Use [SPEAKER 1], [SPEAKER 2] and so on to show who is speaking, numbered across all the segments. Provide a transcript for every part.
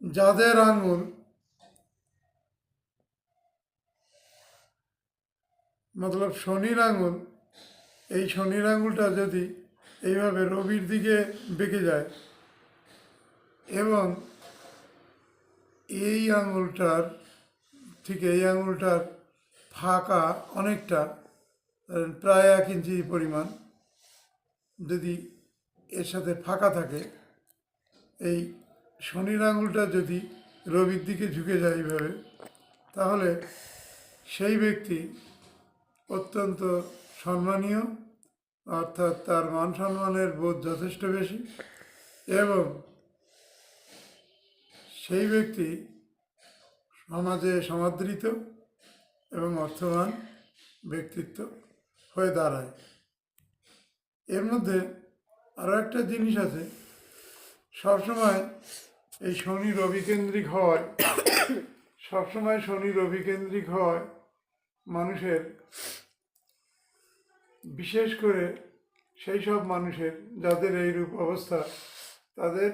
[SPEAKER 1] যাদের আঙুল মতলব শনির আঙুল, এই শনির আঙুলটা যদি এইভাবে রবির দিকে বেঁকে যায় এবং এই আঙুলটার এই আঙুলটার ফাঁকা অনেকটা প্রায় 1 ইঞ্চি পরিমাণ যদি এর সাথে ফাঁকা থাকে, এই শনির আঙুলটা যদি রবির দিকে ঝুঁকে যায় এইভাবে, তাহলে সেই ব্যক্তি অত্যন্ত সম্মানীয়, অর্থাৎ তার মান সম্মানের বোধ যথেষ্ট বেশি এবং সেই ব্যক্তি সমাজে সমাদৃত এবং অর্থবান ব্যক্তিত্ব হয়ে দাঁড়ায়। এর মধ্যে আরও একটা জিনিস আছে, সবসময় এই শনি রবিকেন্দ্রিক হওয়ায় মানুষের, বিশেষ করে সেই সব মানুষের যাদের এইরূপ অবস্থা, তাদের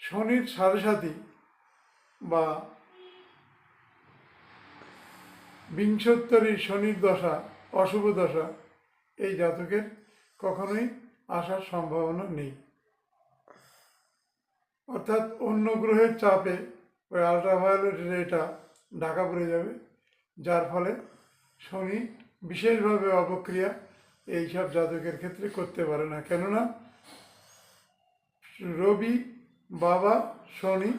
[SPEAKER 1] শনির সাড়ে সাথী বা বিংশোত্তরী শনির দশা, অশুভ দশা এই জাতকের কখনোই আসার সম্ভাবনা নেই। অর্থাৎ অন্য গ্রহের চাপে ওই আলট্রাভায়োলেট রেটা ঢাকা পড়ে যাবে, যার ফলে শনি বিশেষভাবে অপক্রিয়া এইসব জাতকের ক্ষেত্রে করতে পারে না। কেননা রবি বাবা, শনি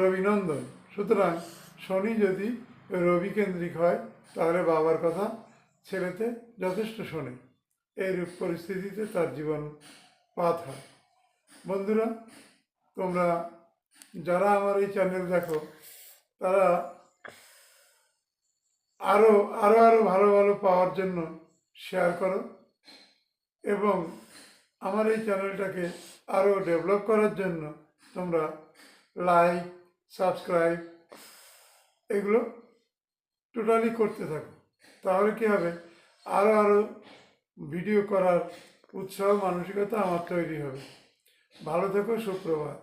[SPEAKER 1] রবিনন্দন। সুতরাং শনি যদি রবি কেন্দ্রিক হয় তাহলে বাবার কথা ছেলেতে যথেষ্ট শোনে। এইরূপ পরিস্থিতিতে তার জীবন পাত হয়। বন্ধুরা, তোমরা যারা আমার এই চ্যানেল দেখো, তারা আরও আরও আরও ভালো ভালো পাওয়ার জন্য শেয়ার করো এবং আমার এই চ্যানেলটাকে আরও ডেভেলপ করার জন্য তোমরা লাইক, সাবস্ক্রাইব এগুলো টোটালি করতে থাকো। তাহলে কী হবে, আরও আরও ভিডিও করার উৎসাহ মানসিকতা আমার তৈরি হবে। ভালো থেকো, সুপ্রভাত।